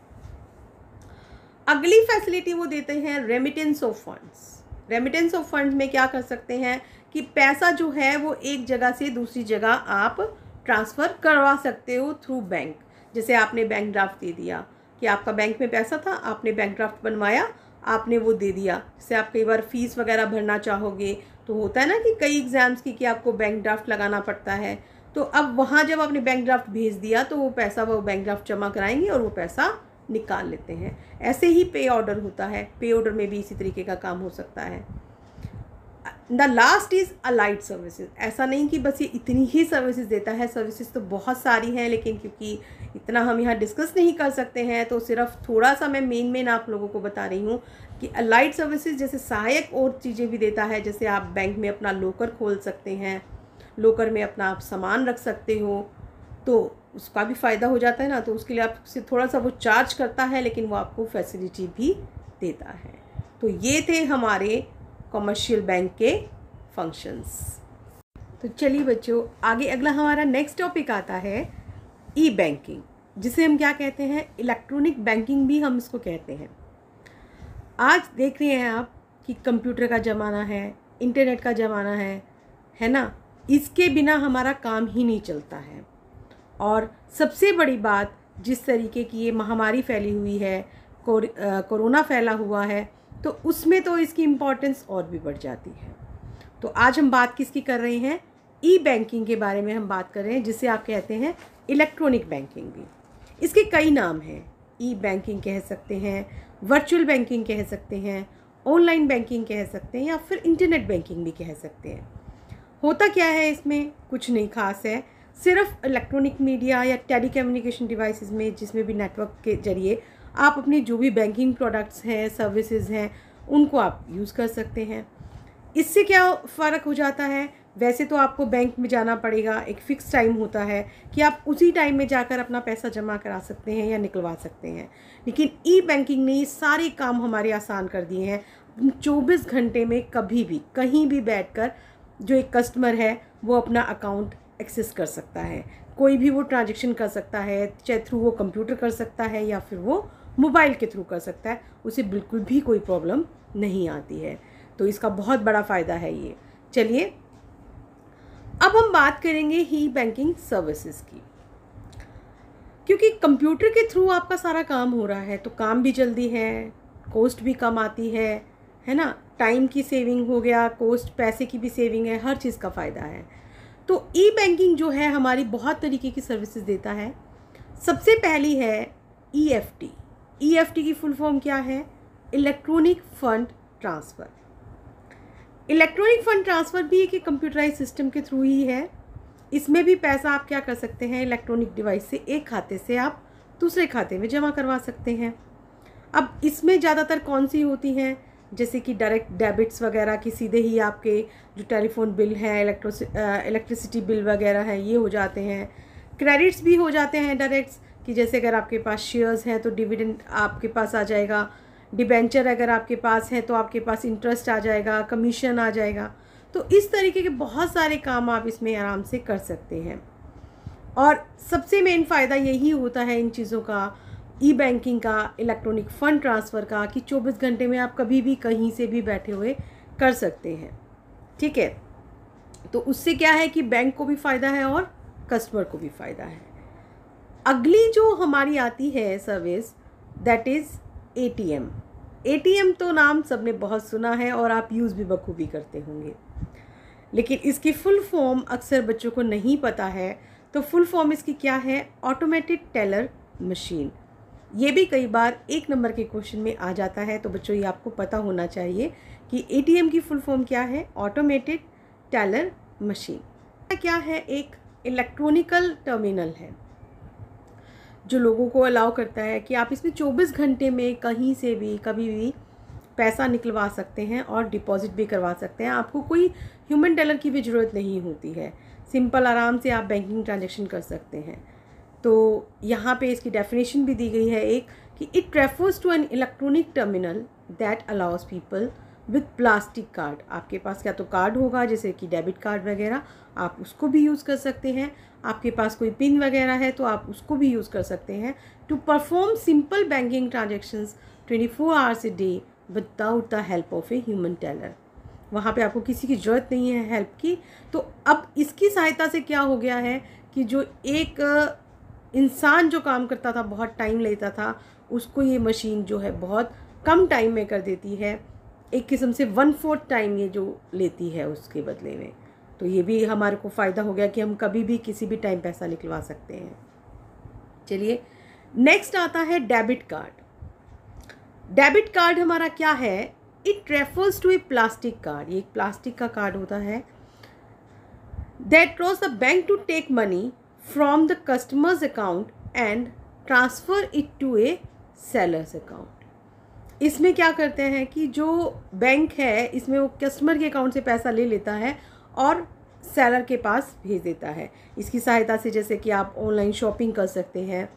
अगली फैसिलिटी वो देते हैं remittance of funds. Remittance of funds में क्या कर सकते हैं कि पैसा जो है वो एक जगह से दूसरी जगह आप ट्रांसफ़र करवा सकते हो थ्रू बैंक। जैसे आपने बैंक ड्राफ्ट दे दिया कि आपका बैंक में पैसा था, आपने बैंक ड्राफ्ट बनवाया, आपने वो दे दिया। जैसे आप कई बार फीस वगैरह भरना चाहोगे तो होता है ना कि कई एग्ज़ाम्स की कि आपको बैंक ड्राफ्ट लगाना पड़ता है, तो अब वहाँ जब आपने बैंक ड्राफ्ट भेज दिया तो वो पैसा वो बैंक ड्राफ्ट जमा कराएंगे और वो पैसा निकाल लेते हैं। ऐसे ही पे ऑर्डर होता है, पे ऑर्डर में भी इसी तरीके का काम हो सकता है। The last is allied services. ऐसा नहीं कि बस ये इतनी ही सर्विसेज देता है, सर्विसेज तो बहुत सारी हैं, लेकिन क्योंकि इतना हम यहाँ डिस्कस नहीं कर सकते हैं तो सिर्फ थोड़ा सा मैं मेन आप लोगों को बता रही हूँ कि अलाइड सर्विसेज जैसे सहायक और चीज़ें भी देता है। जैसे आप बैंक में अपना लॉकर खोल सकते हैं, लॉकर में अपना आप सामान रख सकते हो, तो उसका भी फ़ायदा हो जाता है ना, तो उसके लिए आपसे थोड़ा सा वो चार्ज करता है, लेकिन वो आपको फैसिलिटी भी देता है। तो ये थे हमारे कमर्शियल बैंक के फंक्शंस। तो चलिए बच्चों, आगे अगला हमारा नेक्स्ट टॉपिक आता है ई बैंकिंग, जिसे हम क्या कहते हैं, इलेक्ट्रॉनिक बैंकिंग भी हम इसको कहते हैं। आज देख रहे हैं आप कि कंप्यूटर का ज़माना है, इंटरनेट का ज़माना है ना, इसके बिना हमारा काम ही नहीं चलता है। और सबसे बड़ी बात, जिस तरीके की ये महामारी फैली हुई है, कोरोना फैला हुआ है, तो उसमें तो इसकी इम्पोर्टेंस और भी बढ़ जाती है। तो आज हम बात किसकी कर रहे हैं, ई बैंकिंग के बारे में हम बात कर रहे हैं, जिसे आप कहते हैं इलेक्ट्रॉनिक बैंकिंग भी। इसके कई नाम हैं, ई बैंकिंग कह सकते हैं, वर्चुअल बैंकिंग कह सकते हैं, ऑनलाइन बैंकिंग कह सकते हैं, या फिर इंटरनेट बैंकिंग भी कह सकते हैं। होता क्या है इसमें, कुछ नहीं खास है, सिर्फ इलेक्ट्रॉनिक मीडिया या टेलीकम्युनिकेशन डिवाइसेस में, जिसमें भी नेटवर्क के जरिए आप अपनी जो भी बैंकिंग प्रोडक्ट्स हैं, सर्विसेज हैं, उनको आप यूज़ कर सकते हैं। इससे क्या फ़र्क हो जाता है, वैसे तो आपको बैंक में जाना पड़ेगा, एक फ़िक्स टाइम होता है कि आप उसी टाइम में जाकर अपना पैसा जमा करा सकते हैं या निकलवा सकते हैं। लेकिन ई बैंकिंग ने सारे काम हमारे आसान कर दिए हैं। 24 घंटे में कभी भी कहीं भी बैठकर जो एक कस्टमर है वो अपना अकाउंट एक्सेस कर सकता है, कोई भी वो ट्रांजैक्शन कर सकता है, चाहे थ्रू वो कंप्यूटर कर सकता है या फिर वो मोबाइल के थ्रू कर सकता है, उसे बिल्कुल भी कोई प्रॉब्लम नहीं आती है। तो इसका बहुत बड़ा फ़ायदा है ये। चलिए अब हम बात करेंगे ई बैंकिंग सर्विसेज की, क्योंकि कंप्यूटर के थ्रू आपका सारा काम हो रहा है तो काम भी जल्दी है, कॉस्ट भी कम आती है ना, टाइम की सेविंग हो गया, कॉस्ट पैसे की भी सेविंग है, हर चीज़ का फ़ायदा है। तो ई बैंकिंग जो है हमारी बहुत तरीके की सर्विसेज देता है। सबसे पहली है EFT। EFT की फुल फॉर्म क्या है, electronic fund transfer. Electronic fund transfer भी एक कंप्यूटराइज सिस्टम के थ्रू ही है। इसमें भी पैसा आप क्या कर सकते हैं, इलेक्ट्रॉनिक डिवाइस से एक खाते से आप दूसरे खाते में जमा करवा सकते हैं। अब इसमें ज़्यादातर कौन सी होती हैं, जैसे कि डायरेक्ट डेबिट्स वगैरह की सीधे ही आपके जो टेलीफोन बिल है, इलेक्ट्रिसिटी बिल वगैरह है, ये हो जाते हैं। क्रेडिट्स भी हो जाते हैं डायरेक्ट्स, कि जैसे अगर आपके पास शेयर्स हैं तो डिविडेंड आपके पास आ जाएगा, डिबेंचर अगर आपके पास है तो आपके पास इंटरेस्ट आ जाएगा, कमीशन आ जाएगा। तो इस तरीके के बहुत सारे काम आप इसमें आराम से कर सकते हैं। और सबसे मेन फ़ायदा यही होता है इन चीज़ों का, ई बैंकिंग का, इलेक्ट्रॉनिक फ़ंड ट्रांसफ़र का, कि 24 घंटे में आप कभी भी कहीं से भी बैठे हुए कर सकते हैं। ठीक है, तो उससे क्या है कि बैंक को भी फ़ायदा है और कस्टमर को भी फ़ायदा है। अगली जो हमारी आती है service, that is ATM. ATM तो नाम सबने बहुत सुना है और आप यूज़ भी बखूबी करते होंगे, लेकिन इसकी फुल फॉर्म अक्सर बच्चों को नहीं पता है। तो फुल फॉर्म इसकी क्या है? Automated teller machine. ये भी कई बार 1 नंबर के क्वेश्चन में आ जाता है, तो बच्चों ये आपको पता होना चाहिए कि एटीएम की फुल फॉर्म क्या है? Automated teller machine. क्या है? एक इलेक्ट्रॉनिकल टर्मिनल है जो लोगों को अलाउ करता है कि आप इसमें 24 घंटे में कहीं से भी कभी भी पैसा निकलवा सकते हैं और डिपॉजिट भी करवा सकते हैं। आपको कोई ह्यूमन टेलर की भी ज़रूरत नहीं होती है, सिंपल आराम से आप बैंकिंग ट्रांजैक्शन कर सकते हैं। तो यहाँ पे इसकी डेफिनेशन भी दी गई है एक, कि it refers to an electronic terminal that allows people with plastic card. आपके पास क्या तो कार्ड होगा जैसे कि डेबिट कार्ड वगैरह, आप उसको भी यूज़ कर सकते हैं। आपके पास कोई पिन वगैरह है तो आप उसको भी यूज़ कर सकते हैं to perform simple banking transactions 24 hours a day without the help of a human teller. वहाँ पे आपको किसी की ज़रूरत नहीं है हेल्प की। तो अब इसकी सहायता से क्या हो गया है कि जो एक इंसान जो काम करता था, बहुत टाइम लेता था, उसको ये मशीन जो है बहुत कम टाइम में कर देती है। एक किस्म से 1/4 टाइम ये जो लेती है उसके बदले में। तो ये भी हमारे को फ़ायदा हो गया कि हम कभी भी किसी भी टाइम पैसा निकलवा सकते हैं। चलिए नेक्स्ट आता है डेबिट कार्ड। डेबिट कार्ड हमारा क्या है? It refers to a plastic card. ये एक प्लास्टिक का कार्ड होता है that cross the bank to take money from the customer's account and transfer it to a seller's account. इसमें क्या करते हैं कि जो बैंक है इसमें वो कस्टमर के अकाउंट से पैसा ले लेता है और सेलर के पास भेज देता है। इसकी सहायता से जैसे कि आप ऑनलाइन शॉपिंग कर सकते हैं,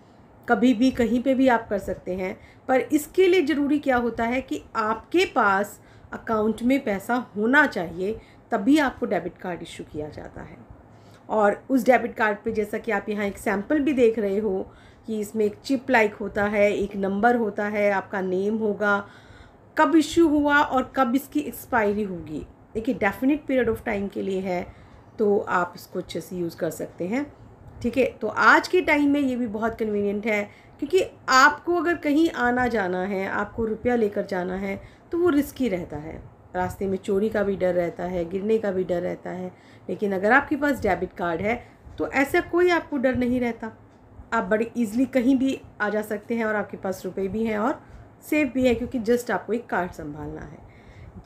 कभी भी कहीं पे भी आप कर सकते हैं। पर इसके लिए ज़रूरी क्या होता है कि आपके पास अकाउंट में पैसा होना चाहिए, तभी आपको डेबिट कार्ड इशू किया जाता है। और उस डेबिट कार्ड पे जैसा कि आप यहाँ एक सैम्पल भी देख रहे हो कि इसमें एक चिप लाइक होता है, एक नंबर होता है, आपका नेम होगा, कब इशू हुआ और कब इसकी एक्सपायरी होगी। देखिए डेफिनेट पीरियड ऑफ टाइम के लिए है, तो आप इसको अच्छे से यूज़ कर सकते हैं। ठीक है, तो आज के टाइम में ये भी बहुत कन्वीनियंट है, क्योंकि आपको अगर कहीं आना जाना है, आपको रुपया लेकर जाना है, तो वो रिस्की रहता है। रास्ते में चोरी का भी डर रहता है, गिरने का भी डर रहता है। लेकिन अगर आपके पास डेबिट कार्ड है तो ऐसा कोई आपको डर नहीं रहता। आप बड़े ईज़िली कहीं भी आ जा सकते हैं और आपके पास रुपए भी हैं और सेफ भी है, क्योंकि जस्ट आपको एक कार्ड संभालना है।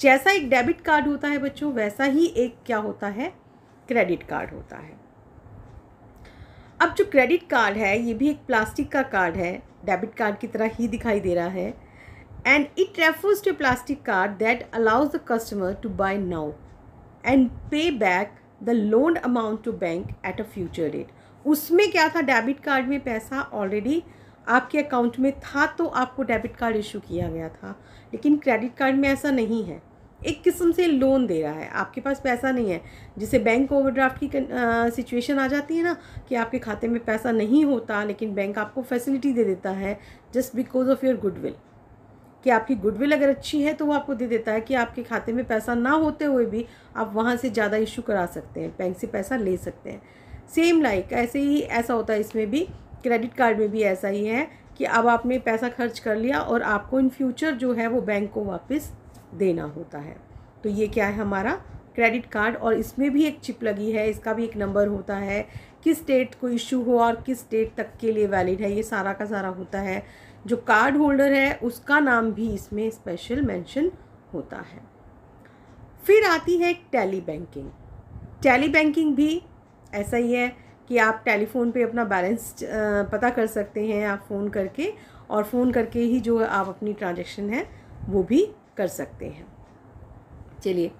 जैसा एक डेबिट कार्ड होता है बच्चों, वैसा ही एक क्या होता है? क्रेडिट कार्ड होता है। अब जो क्रेडिट कार्ड है ये भी एक प्लास्टिक का कार्ड है, डेबिट कार्ड की तरह ही दिखाई दे रहा है। And it refers to plastic card that allows the customer to buy now and pay back the loaned amount to bank at a future date. उसमें क्या था? डेबिट कार्ड में पैसा ऑलरेडी आपके अकाउंट में था तो आपको डेबिट कार्ड इशू किया गया था, लेकिन क्रेडिट कार्ड में ऐसा नहीं है। एक किस्म से लोन दे रहा है, आपके पास पैसा नहीं है। जिसे बैंक ओवरड्राफ्ट की सिचुएशन आ जाती है ना, कि आपके खाते में पैसा नहीं होता लेकिन बैंक आपको फैसिलिटी दे देता है just because of your goodwill, कि आपकी गुडविल अगर अच्छी है तो वो आपको दे देता है कि आपके खाते में पैसा ना होते हुए भी आप वहाँ से ज़्यादा इशू करा सकते हैं, बैंक से पैसा ले सकते हैं। सेम लाइक ऐसे ही ऐसा होता है इसमें भी, क्रेडिट कार्ड में भी ऐसा ही है कि अब आपने पैसा खर्च कर लिया और आपको इन फ्यूचर जो है वो बैंक को वापस देना होता है। तो ये क्या है? हमारा क्रेडिट कार्ड। और इसमें भी एक चिप लगी है, इसका भी एक नंबर होता है, किस डेट को इशू हो और किस डेट तक के लिए वैलिड है, ये सारा का सारा होता है। जो कार्ड होल्डर है उसका नाम भी इसमें स्पेशल मेंशन होता है। फिर आती है टैली बैंकिंग। टैली बैंकिंग भी ऐसा ही है कि आप टेलीफोन पे अपना बैलेंस पता कर सकते हैं आप फ़ोन करके, और फ़ोन करके ही जो आप अपनी ट्रांजैक्शन है वो भी कर सकते हैं। चलिए,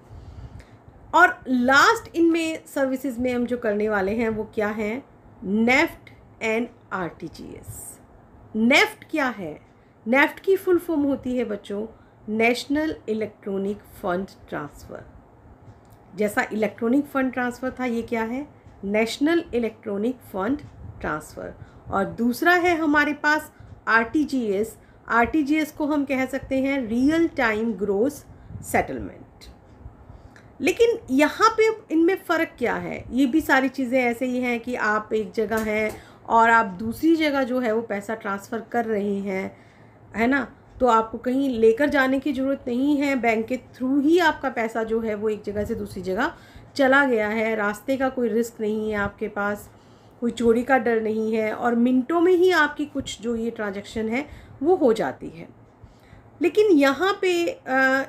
और लास्ट इनमें सर्विसेज में हम जो करने वाले हैं वो क्या हैं? NEFT and RTGS. नेफ्ट क्या है? नेफ्ट की फुल फॉर्म होती है बच्चों नेशनल इलेक्ट्रॉनिक फंड ट्रांसफ़र। जैसा इलेक्ट्रॉनिक फ़ंड ट्रांसफ़र था, ये क्या है, नेशनल इलेक्ट्रॉनिक फ़ंड ट्रांसफ़र। और दूसरा है हमारे पास आरटीजीएस। आरटीजीएस को हम कह सकते हैं रियल टाइम ग्रोस सेटलमेंट। लेकिन यहाँ पे इनमें फ़र्क क्या है, ये भी सारी चीज़ें ऐसे ही हैं कि आप एक जगह हैं और आप दूसरी जगह जो है वो पैसा ट्रांसफ़र कर रहे हैं, है ना, तो आपको कहीं लेकर जाने की ज़रूरत नहीं है, बैंक के थ्रू ही आपका पैसा जो है वो एक जगह से दूसरी जगह चला गया है, रास्ते का कोई रिस्क नहीं है आपके पास, कोई चोरी का डर नहीं है और मिनटों में ही आपकी कुछ जो ये ट्रांजैक्शन है वो हो जाती है। लेकिन यहाँ पे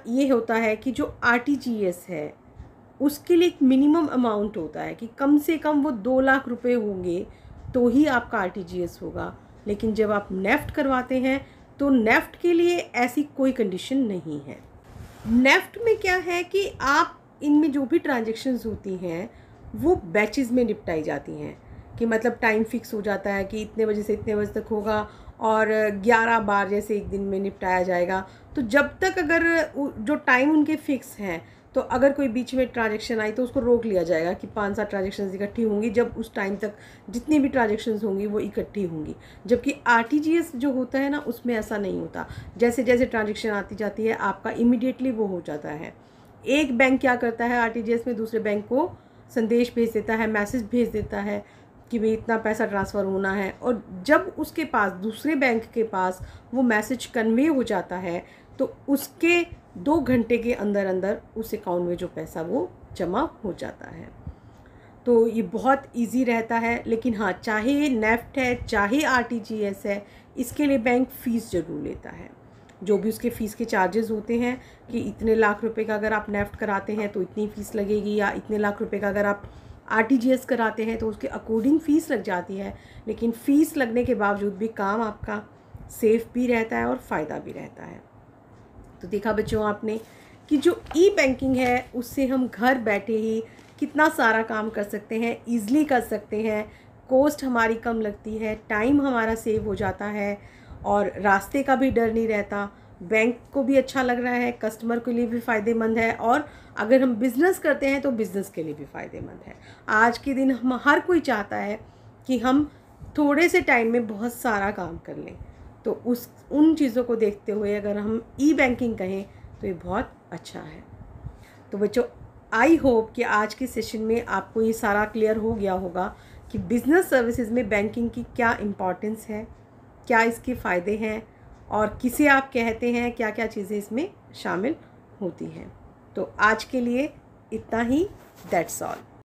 ये होता है कि जो आरटीजीएस है उसके लिए एक मिनिमम अमाउंट होता है कि कम से कम वो 2 लाख रुपए होंगे तो ही आपका आरटीजीएस होगा। लेकिन जब आप नेफ्ट करवाते हैं तो नेफ्ट के लिए ऐसी कोई कंडीशन नहीं है। नेफ्ट में क्या है कि आप इनमें जो भी ट्रांजैक्शंस होती हैं वो बैचेस में निपटाई जाती हैं, कि मतलब टाइम फिक्स हो जाता है कि इतने बजे से इतने बजे तक होगा और 11 बार जैसे एक दिन में निपटाया जाएगा। तो जब तक अगर जो टाइम उनके फिक्स हैं तो अगर कोई बीच में ट्रांजैक्शन आई तो उसको रोक लिया जाएगा कि 5-7 ट्रांजैक्शंस इकट्ठी होंगी, जब उस टाइम तक जितनी भी ट्रांजैक्शंस होंगी वो इकट्ठी होंगी। जबकि आरटीजीएस जो होता है ना उसमें ऐसा नहीं होता, जैसे जैसे ट्रांजैक्शन आती जाती है आपका इमीडिएटली वो हो जाता है। एक बैंक क्या करता है आरटीजीएस में, दूसरे बैंक को संदेश भेज देता है, मैसेज भेज देता है कि भाई इतना पैसा ट्रांसफ़र होना है, और जब उसके पास दूसरे बैंक के पास वो मैसेज कन्वे हो जाता है तो उसके 2 घंटे के अंदर अंदर उस अकाउंट में जो पैसा वो जमा हो जाता है। तो ये बहुत इजी रहता है। लेकिन हाँ, चाहे नेफ्ट है चाहे आरटीजीएस है, इसके लिए बैंक फ़ीस ज़रूर लेता है। जो भी उसके फ़ीस के चार्जेस होते हैं कि इतने लाख रुपए का अगर आप नेफ्ट कराते हैं तो इतनी फ़ीस लगेगी, या इतने लाख रुपए का अगर आप आरटीजीएस कराते हैं तो उसके अकॉर्डिंग फ़ीस लग जाती है। लेकिन फ़ीस लगने के बावजूद भी काम आपका सेफ़ भी रहता है और फ़ायदा भी रहता है। तो देखा बच्चों आपने कि जो ई बैंकिंग है उससे हम घर बैठे ही कितना सारा काम कर सकते हैं, ईज़िली कर सकते हैं, कॉस्ट हमारी कम लगती है, टाइम हमारा सेव हो जाता है और रास्ते का भी डर नहीं रहता। बैंक को भी अच्छा लग रहा है, कस्टमर के लिए भी फ़ायदेमंद है, और अगर हम बिज़नेस करते हैं तो बिज़नेस के लिए भी फ़ायदेमंद है। आज के दिन हम हर कोई चाहता है कि हम थोड़े से टाइम में बहुत सारा काम कर लें, तो उन चीज़ों को देखते हुए अगर हम ई बैंकिंग कहें तो ये बहुत अच्छा है। तो बच्चों, आई होप कि आज के सेशन में आपको ये सारा क्लियर हो गया होगा कि बिज़नेस सर्विसेज में बैंकिंग की क्या इम्पोर्टेंस है, क्या इसके फ़ायदे हैं और किसे आप कहते हैं, क्या क्या चीज़ें इसमें शामिल होती हैं। तो आज के लिए इतना ही, दैट्स ऑल।